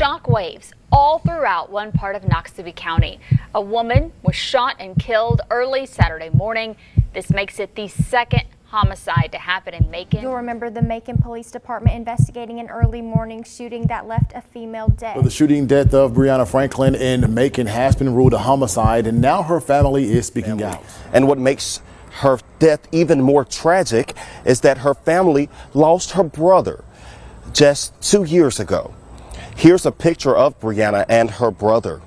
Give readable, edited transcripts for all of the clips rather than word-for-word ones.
shockwaves all throughout one part of Noxubee County. A woman was shot and killed early Saturday morning. This makes it the second homicide to happen in Macon. You'll remember the Macon Police Department investigating an early morning shooting that left a female dead. Well, the shooting death of Breanna Franklin in Macon has been ruled a homicide, and now her family is speaking out. And what makes her death even more tragic is that her family lost her brother just 2 years ago. Here's a picture of Breanna and her brother.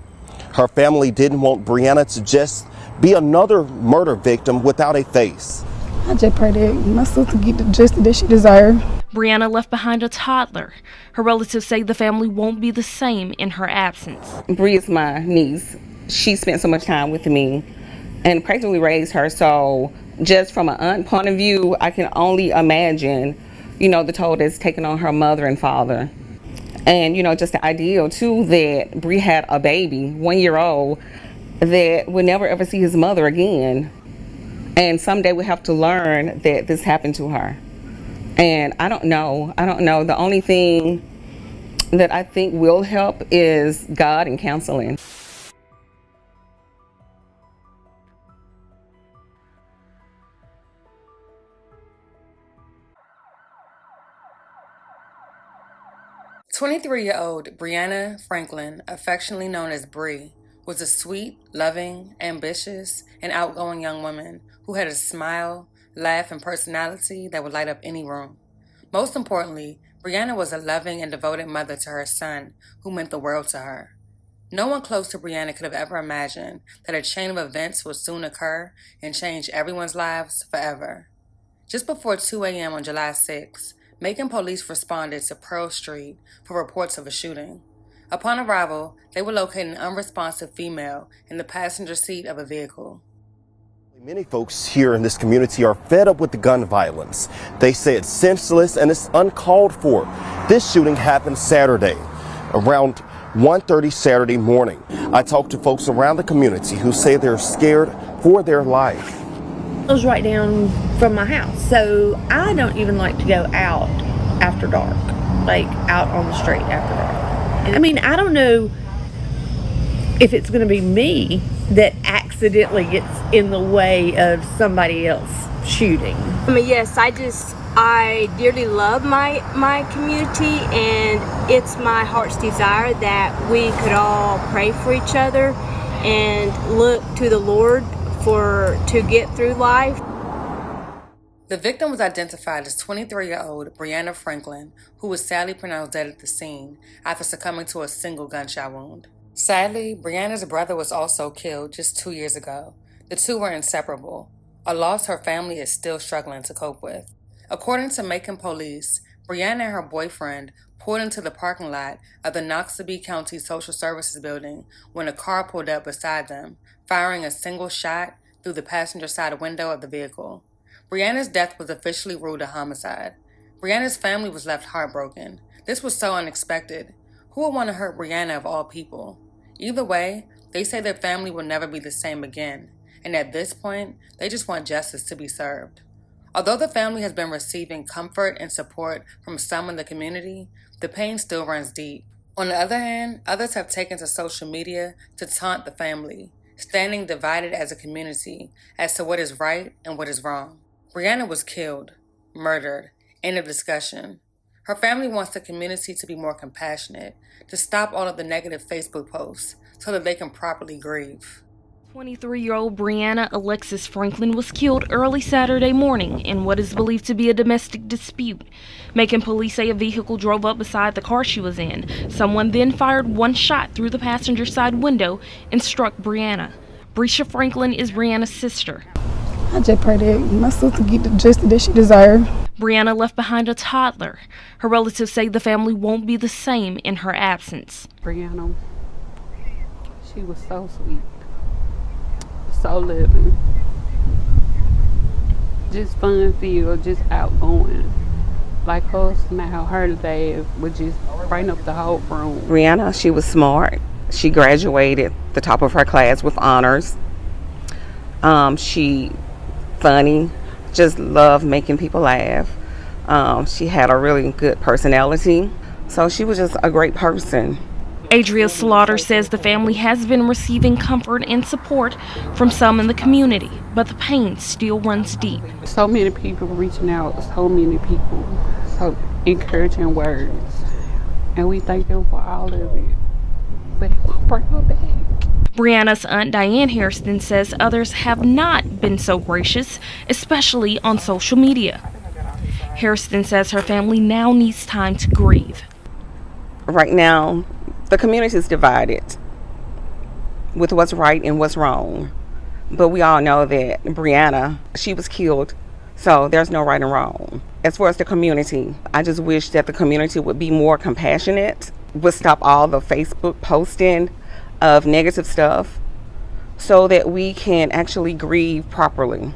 Her family didn't want Breanna to just be another murder victim without a face. I just pray that my sister get the justice that she deserves. Breanna left behind a toddler. Her relatives say the family won't be the same in her absence. Bree is my niece. She spent so much time with me and practically raised her. So just from an aunt point of view, I can only imagine, the toll that's taken on her mother and father. And, just the idea, too, that Bree had a baby, 1 year old, that would never ever see his mother again. And someday we have to learn that this happened to her. And I don't know. The only thing that I think will help is God and counseling. "23-year-old Breanna Franklin, affectionately known as Bree, was a sweet, loving, ambitious, and outgoing young woman who had a smile, laugh, and personality that would light up any room. Most importantly, Breanna was a loving and devoted mother to her son, who meant the world to her. No one close to Breanna could have ever imagined that a chain of events would soon occur and change everyone's lives forever. Just before 2 a.m. on July 6, Macon police responded to Pearl Street for reports of a shooting. Upon arrival, they would locate an unresponsive female in the passenger seat of a vehicle. Many folks here in this community are fed up with the gun violence. They say it's senseless and it's uncalled for. This shooting happened Saturday, around 1:30 Saturday morning. I talked to folks around the community who say they're scared for their life. It was right down from my house, so I don't even like to go out after dark, like out on the street after dark. I mean, I don't know if it's going to be me that accidentally gets in the way of somebody else shooting. I mean, yes, I dearly love my community, and it's my heart's desire that we could all pray for each other and look to the Lord to get through life. The victim was identified as 23-year-old Breanna Franklin, who was sadly pronounced dead at the scene after succumbing to a single gunshot wound. Sadly, Breanna's brother was also killed just 2 years ago. The two were inseparable, a loss her family is still struggling to cope with. According to Macon police, Breanna and her boyfriend pulled into the parking lot of the Noxubee County Social Services building when a car pulled up beside them, firing a single shot through the passenger side window of the vehicle. Breanna's death was officially ruled a homicide. Breanna's family was left heartbroken. This was so unexpected. Who would want to hurt Breanna of all people? Either way, they say their family will never be the same again, and at this point, they just want justice to be served. Although the family has been receiving comfort and support from some in the community, the pain still runs deep. On the other hand, others have taken to social media to taunt the family, standing divided as a community as to what is right and what is wrong. Breanna was killed, murdered, end of discussion. Her family wants the community to be more compassionate, to stop all of the negative Facebook posts so that they can properly grieve. 23-year-old Breanna Alexis Franklin was killed early Saturday morning in what is believed to be a domestic dispute. Macon police say a vehicle drove up beside the car she was in. Someone then fired one shot through the passenger side window and struck Breanna. Breanna Franklin is Breanna's sister. I just pray that my sister get the justice that she deserves. Breanna left behind a toddler. Her relatives say the family won't be the same in her absence. Breanna, she was so sweet. So loving, just fun-filled, just outgoing. Like her smile, her laugh would just brighten up the whole room. Breanna, she was smart. She graduated the top of her class with honors. She funny, just loved making people laugh. She had a really good personality, so she was just a great person. Adria Slaughter says the family has been receiving comfort and support from some in the community, but the pain still runs deep. So many people reaching out, so many people, so encouraging words. And we thank them for all of it. But it won't bring her back. Breanna's aunt Diane Hairston says others have not been so gracious, especially on social media. Hairston says her family now needs time to grieve. Right now, the community is divided with what's right and what's wrong. But we all know that Breanna, she was killed, so there's no right and wrong. As far as the community, I just wish that the community would be more compassionate, would stop all the Facebook posting of negative stuff so that we can actually grieve properly.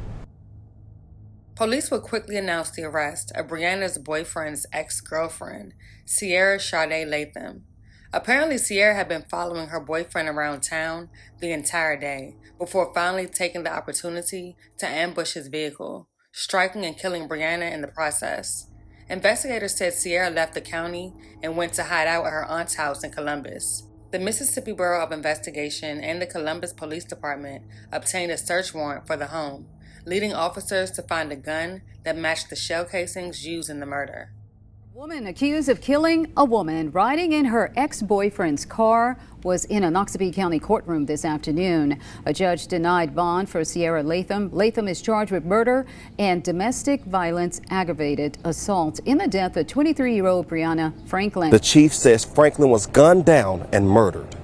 Police would quickly announce the arrest of Breanna's boyfriend's ex-girlfriend, Sierra Sade Latham. Apparently, Sierra had been following her boyfriend around town the entire day before finally taking the opportunity to ambush his vehicle, striking and killing Breanna in the process. Investigators said Sierra left the county and went to hide out at her aunt's house in Columbus. The Mississippi Bureau of Investigation and the Columbus Police Department obtained a search warrant for the home, leading officers to find a gun that matched the shell casings used in the murder. A woman accused of killing a woman riding in her ex-boyfriend's car was in a Noxubee County courtroom this afternoon. A judge denied bond for Sierra Latham. Latham is charged with murder and domestic violence aggravated assault in the death of 23-year-old Breanna Franklin. The chief says Franklin was gunned down and murdered.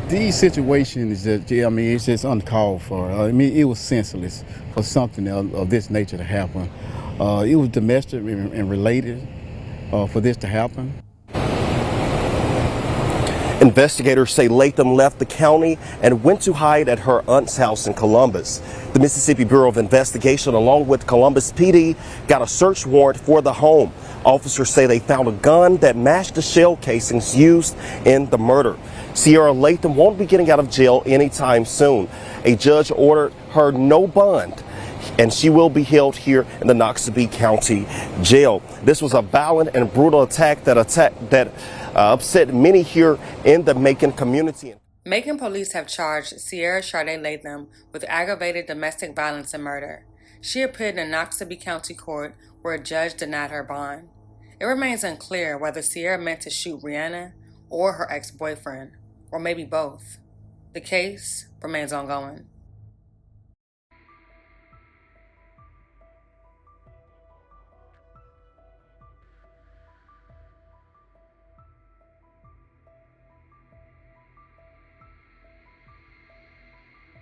These situations, it's just uncalled for. It was senseless for something of this nature to happen. It was domestic and related for this to happen. Investigators say Latham left the county and went to hide at her aunt's house in Columbus. The Mississippi Bureau of Investigation, along with Columbus PD, got a search warrant for the home. Officers say they found a gun that matched the shell casings used in the murder. Sierra Latham won't be getting out of jail anytime soon. A judge ordered her no bond, and she will be held here in the Noxubee County Jail. This was a violent and brutal attack that upset many here in the Macon community. Macon police have charged Sierra Sade Latham with aggravated domestic violence and murder. She appeared in Noxubee County Court where a judge denied her bond. It remains unclear whether Sierra meant to shoot Breanna or her ex-boyfriend, or maybe both. The case remains ongoing.